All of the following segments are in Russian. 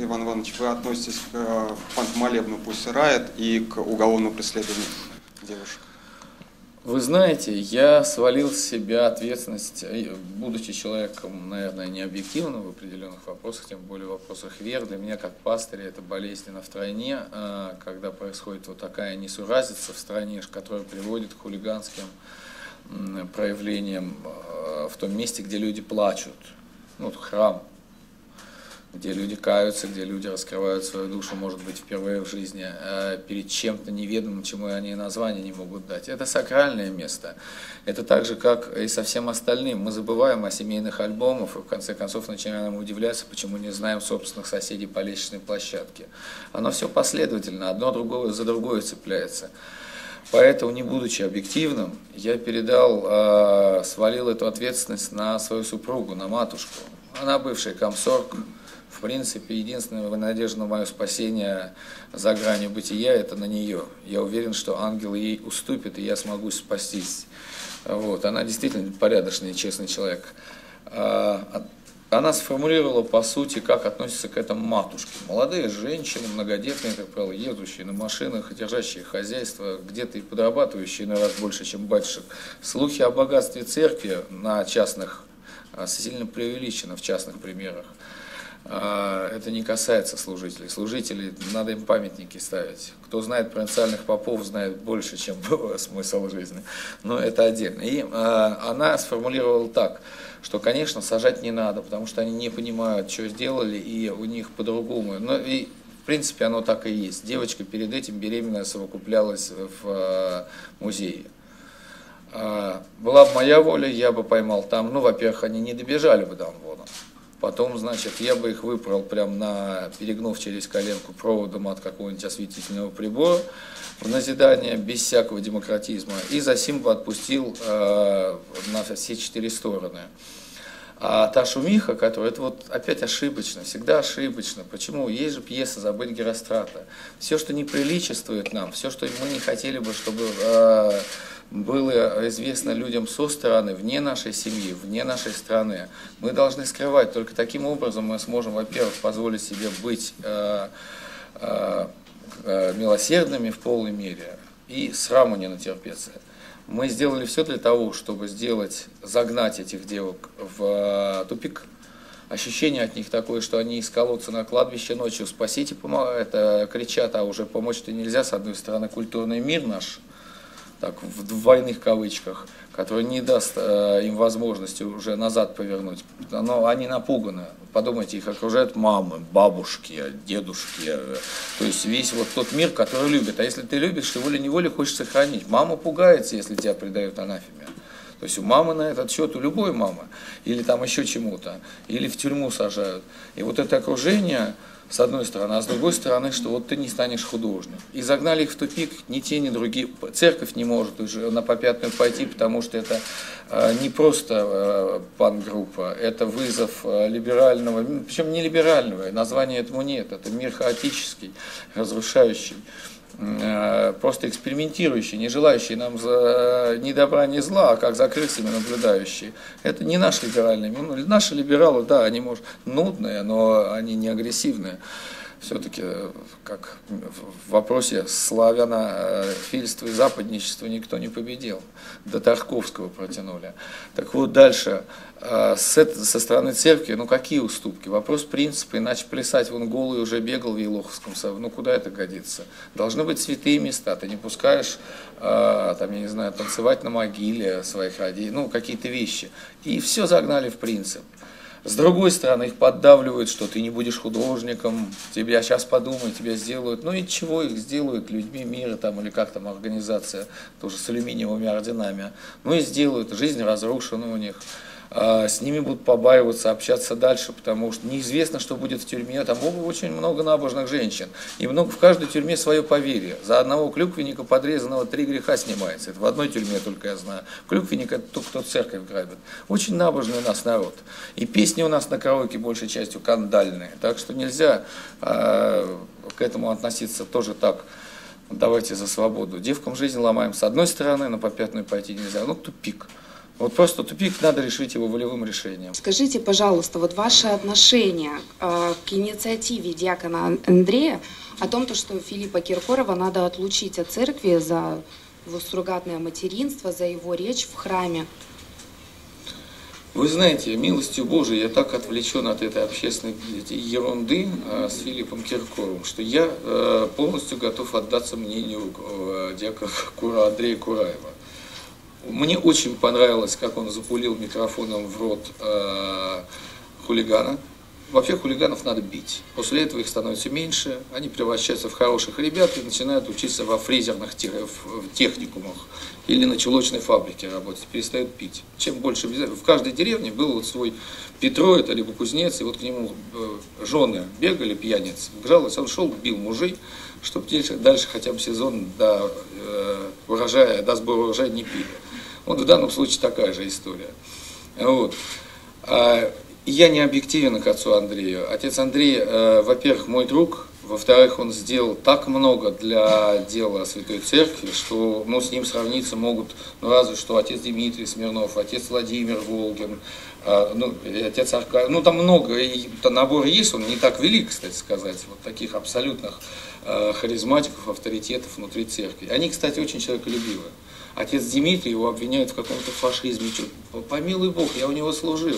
Иван Иванович, вы относитесь к фонд-молебну «Пусть рает» и к уголовному преследованию девушек? Вы знаете, я свалил с себя ответственность, будучи человеком, наверное, не объективным в определенных вопросах, тем более в вопросах веры. Для меня, как пастыря, это болезненно втройне, когда происходит вот такая несуразица в стране, которая приводит к хулиганским проявлениям в том месте, где люди плачут. Ну, храм, где люди каются, где люди раскрывают свою душу, может быть, впервые в жизни, перед чем-то неведомым, чему они название не могут дать. Это сакральное место. Это так же, как и со всем остальным. Мы забываем о семейных альбомах и, в конце концов, начинаем удивляться, почему не знаем собственных соседей по лестничной площадке. Оно все последовательно, одно другое за другое цепляется. Поэтому, не будучи объективным, я свалил эту ответственность на свою супругу, на матушку. Она бывшая комсорг. В принципе, единственная надежда на мое спасение за гранью бытия – это на нее. Я уверен, что ангел ей уступит, и я смогу спастись. Вот. Она действительно порядочный и честный человек. Она сформулировала, по сути, как относится к этому матушке. Молодые женщины, многодетные, как правило, едущие на машинах, держащие хозяйство, где-то и подрабатывающие на раз больше, чем батюшек. Слухи о богатстве церкви на частных, сильно преувеличены в частных примерах. Это не касается служителей. Служителей, надо им памятники ставить. Кто знает провинциальных попов, знает больше, чем смысл жизни. Но это отдельно. И она сформулировала так, что, конечно, сажать не надо, потому что они не понимают, что сделали, и у них по-другому. Но и, в принципе, оно так и есть. Девочка перед этим беременная совокуплялась в музее. Была бы моя воля, я бы поймал там. Ну, во-первых, они не добежали бы до Амвона. Потом, значит, я бы их выпрал прям перегнув через коленку проводом от какого-нибудь осветительного прибора в назидание, без всякого демократизма, и засим бы отпустил на все 4 стороны. А та шумиха, которая, это вот опять ошибочно, всегда ошибочно. Почему? Есть же пьеса «Забыть Герострата». Все, что не приличествует нам, все, что мы не хотели бы, чтобы было известно людям со стороны, вне нашей семьи, вне нашей страны, мы должны скрывать. Только таким образом мы сможем, во-первых, позволить себе быть милосердными в полной мере и сраму не натерпеться. Мы сделали все для того, чтобы загнать этих девок в тупик. Ощущение от них такое, что они из колодца на кладбище ночью «спасите», это кричат, а уже помочь-то нельзя. С одной стороны, культурный мир наш, так, в двойных кавычках, который не даст им возможности уже назад повернуть. Но они напуганы. Подумайте, их окружают мамы, бабушки, дедушки. То есть весь вот тот мир, который любит. А если ты любишь, то волей-неволей хочешь сохранить. Мама пугается, если тебя предают анафеме. То есть у мамы на этот счет, у любой мамы, или там еще чему-то, или в тюрьму сажают. И вот это окружение, с одной стороны, а с другой стороны, что вот ты не станешь художником. И загнали их в тупик, ни те, ни другие. Церковь не может уже на попятную пойти, потому что это не просто панк-группа, это вызов либерального, причем не либерального, названия этому нет, это мир хаотический, разрушающий. Просто экспериментирующие, не желающие нам ни добра, ни зла, а как за крысами наблюдающие. Это не наш либеральный мир. Наши либералы, да, они, может, нудные, но они не агрессивные. Все-таки, как в вопросе славянофильства и западничества никто не победил. До Тарковского протянули. Так вот, дальше, со стороны церкви, какие уступки? Вопрос принципа, иначе плясать, вон голый уже бегал в Елоховском соборе, куда это годится? Должны быть святые места, ты не пускаешь, там, я не знаю, танцевать на могиле своих родителей, какие-то вещи. И все загнали в принцип. С другой стороны, их поддавливают, что ты не будешь художником, тебя сейчас подумают, тебя сделают. И чего их сделают людьми мира, там, или как там организация, тоже с алюминиевыми орденами. И сделают, жизнь разрушена у них. С ними будут побаиваться, общаться дальше, потому что неизвестно, что будет в тюрьме. Там очень много набожных женщин. И в каждой тюрьме свое поверье. За одного клюквенника подрезанного 3 греха снимается. Это в одной тюрьме только я знаю. Клюквенник – это тот, кто церковь грабит. Очень набожный у нас народ. И песни у нас на караоке большей частью кандальные. Так что нельзя к этому относиться тоже так. Давайте за свободу. Девкам жизнь ломаем с одной стороны, на попятную пойти нельзя. Тупик. Вот просто тупик, надо решить его волевым решением. Скажите, пожалуйста, вот ваше отношение к инициативе диакона Андрея о том, что Филиппа Киркорова надо отлучить от церкви за его суррогатное материнство, за его речь в храме? Вы знаете, милостью Божией я так отвлечен от этой общественной ерунды с Филиппом Киркоровым, что я полностью готов отдаться мнению диакона Андрея Кураева. Мне очень понравилось, как он запулил микрофоном в рот хулигана. Вообще хулиганов надо бить. После этого их становится меньше, они превращаются в хороших ребят и начинают учиться во фрезерных техникумах или на чулочной фабрике работать, перестают пить. Чем больше, в каждой деревне был вот свой Петро, это либо кузнец, и вот к нему жены бегали, пьяницы, жаловались, он шел, бил мужей, чтобы дальше хотя бы сезон до сбора урожая не пили. Вот в данном случае такая же история. Вот. Я не объективен к отцу Андрею. Отец Андрей, во-первых, мой друг, во-вторых, он сделал так много для дела Святой Церкви, что с ним сравниться могут, разве что отец Дмитрий Смирнов, отец Владимир Волгин, отец Аркадий, там много, и набор есть, он не так велик, кстати сказать, вот таких абсолютных харизматиков, авторитетов внутри церкви. Они, кстати, очень человеколюбивые. Отец Дмитрий его обвиняют в каком-то фашизме, помилуй Бог, я у него служил.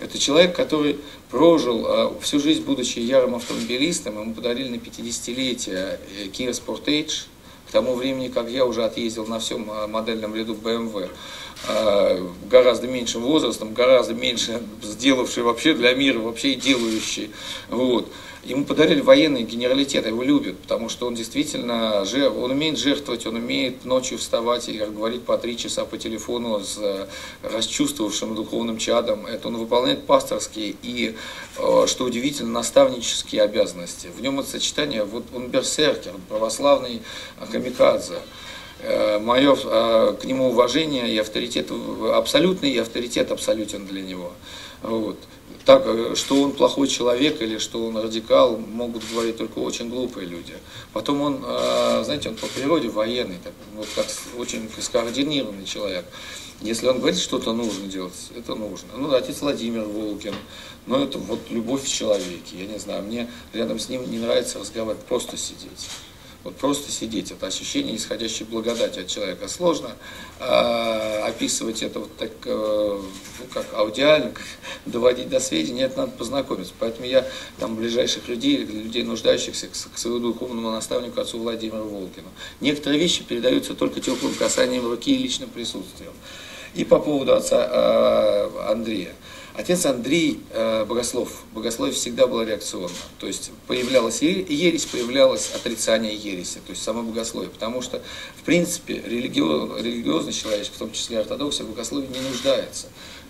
Это человек, который прожил всю жизнь, будучи ярым автомобилистом, ему подарили на 50-летие Kia Sportage. К тому времени, как я уже отъездил на всем модельном ряду BMW, гораздо меньшим возрастом, гораздо меньше сделавший вообще для мира, вообще и делающий. Вот. Ему подарили военный генералитет, его любят, потому что он действительно, он умеет жертвовать, он умеет ночью вставать и говорить по 3 часа по телефону с расчувствовавшим духовным чадом. Это он выполняет пасторские и, что удивительно, наставнические обязанности. В нем это сочетание, вот он берсеркер, православный камикадзе. Мое к нему уважение и авторитет абсолютный, и авторитет абсолютен для него. Вот. Так, что он плохой человек или что он радикал, могут говорить только очень глупые люди. Потом он, знаете, он по природе военный, вот как очень скоординированный человек. Если он говорит, что-то нужно делать, это нужно. Отец Владимир Волгин, это вот любовь в человеке. Я не знаю, мне рядом с ним не нравится разговаривать, просто сидеть. Вот просто сидеть, это ощущение исходящей благодати от человека. Сложно описывать это вот так, как аудиально, доводить до сведения, это надо познакомиться. Поэтому я ближайших людей нуждающихся к своему духовному наставнику, отцу Владимиру Волгину. Некоторые вещи передаются только теплым касанием руки и личным присутствием. И по поводу отца Андрея. Отец Андрей богословие всегда было реакционно. То есть появлялась ересь, появлялось отрицание ереси, то есть само богословие. Потому что, в принципе, религиозный человек, в том числе ортодоксия, в богословии не нуждается.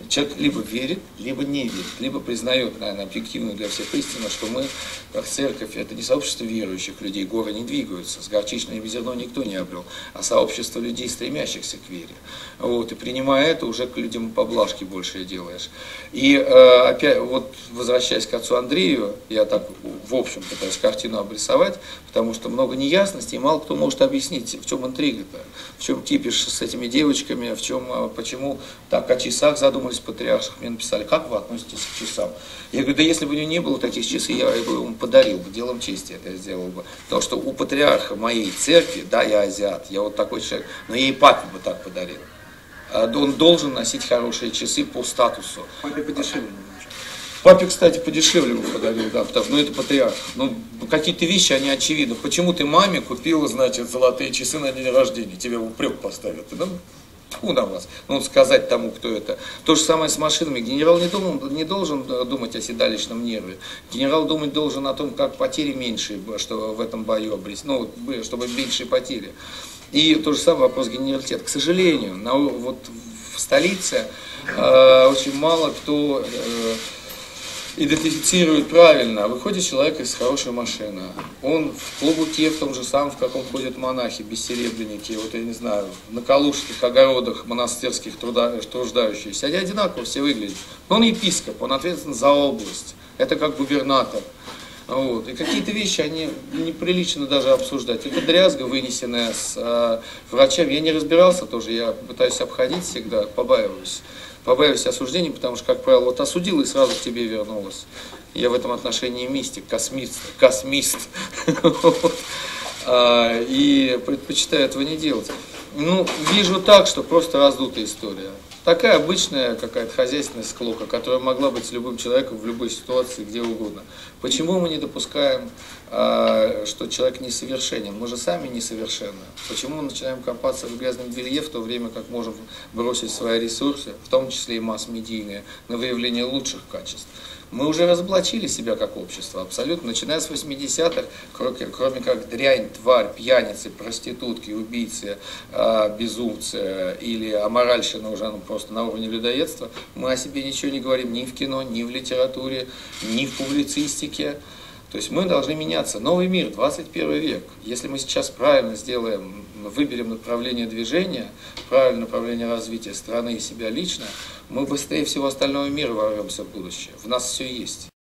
Человек либо верит, либо не верит, либо признает, наверное, объективную для всех истину, что мы, как церковь, это не сообщество верующих людей, горы не двигаются, с горчичной без зерно никто не обрел, а сообщество людей, стремящихся к вере. Вот, и принимая это, уже к людям поблажки больше делаешь. И опять, вот возвращаясь к отцу Андрею, я так в общем пытаюсь картину обрисовать, потому что много неясностей, и мало кто может объяснить, в чем интрига-то, в чем кипиш с этими девочками, в чем, почему так о часах задумались патриарших, мне написали, как вы относитесь к часам? Я говорю, да если бы у него не было таких часов, я бы ему подарил бы, делом чести это сделал бы. Потому что у патриарха моей церкви, да, я азиат, я вот такой человек, но я и папе бы так подарил. Он должен носить хорошие часы по статусу. Папе подешевле немножко. Папе, кстати, подешевле бы подарил, да, потому что это патриарх. Какие-то вещи, они очевидны. Почему ты маме купила, значит, золотые часы на день рождения? Тебе упрек поставят. Тьфу на вас. Сказать тому, кто это. То же самое с машинами. Генерал не должен думать о седалищном нерве. Генерал думать должен о том, как потери меньше, что в этом бою обрести. Чтобы меньшие потери. И то же самое вопрос генералитета. К сожалению, вот в столице очень мало кто идентифицирует правильно. Выходит человек из хорошей машины. Он в клобуке, в том же самом, в каком ходят монахи, бессеребренники, вот я не знаю, на калужских огородах монастырских труждающиеся. Они одинаково все выглядят. Но он епископ, он ответственен за область. Это как губернатор. Вот. И какие-то вещи, они неприлично даже обсуждать. Это дрязга, вынесенная с врачами. Я не разбирался тоже, я пытаюсь обходить всегда, побаиваюсь осуждений, потому что, как правило, вот осудил и сразу к тебе вернулось. Я в этом отношении мистик, космист. И предпочитаю этого не делать. Ну, вижу так, что просто раздутая история. Такая обычная какая-то хозяйственная склока, которая могла быть с любым человеком в любой ситуации, где угодно. Почему мы не допускаем, что человек несовершенен? Мы же сами несовершенны. Почему мы начинаем копаться в грязном белье, в то время как можем бросить свои ресурсы, в том числе и масс-медийные, на выявление лучших качеств? Мы уже разоблачили себя как общество абсолютно, начиная с 80-х, кроме как дрянь, тварь, пьяницы, проститутки, убийцы, безумцы или аморальщина уже просто на уровне людоедства, мы о себе ничего не говорим ни в кино, ни в литературе, ни в публицистике. То есть мы должны меняться. Новый мир, 21 век. Если мы сейчас правильно сделаем, выберем направление движения, правильное направление развития страны и себя лично, мы быстрее всего остального мира ворвемся в будущее. В нас все есть.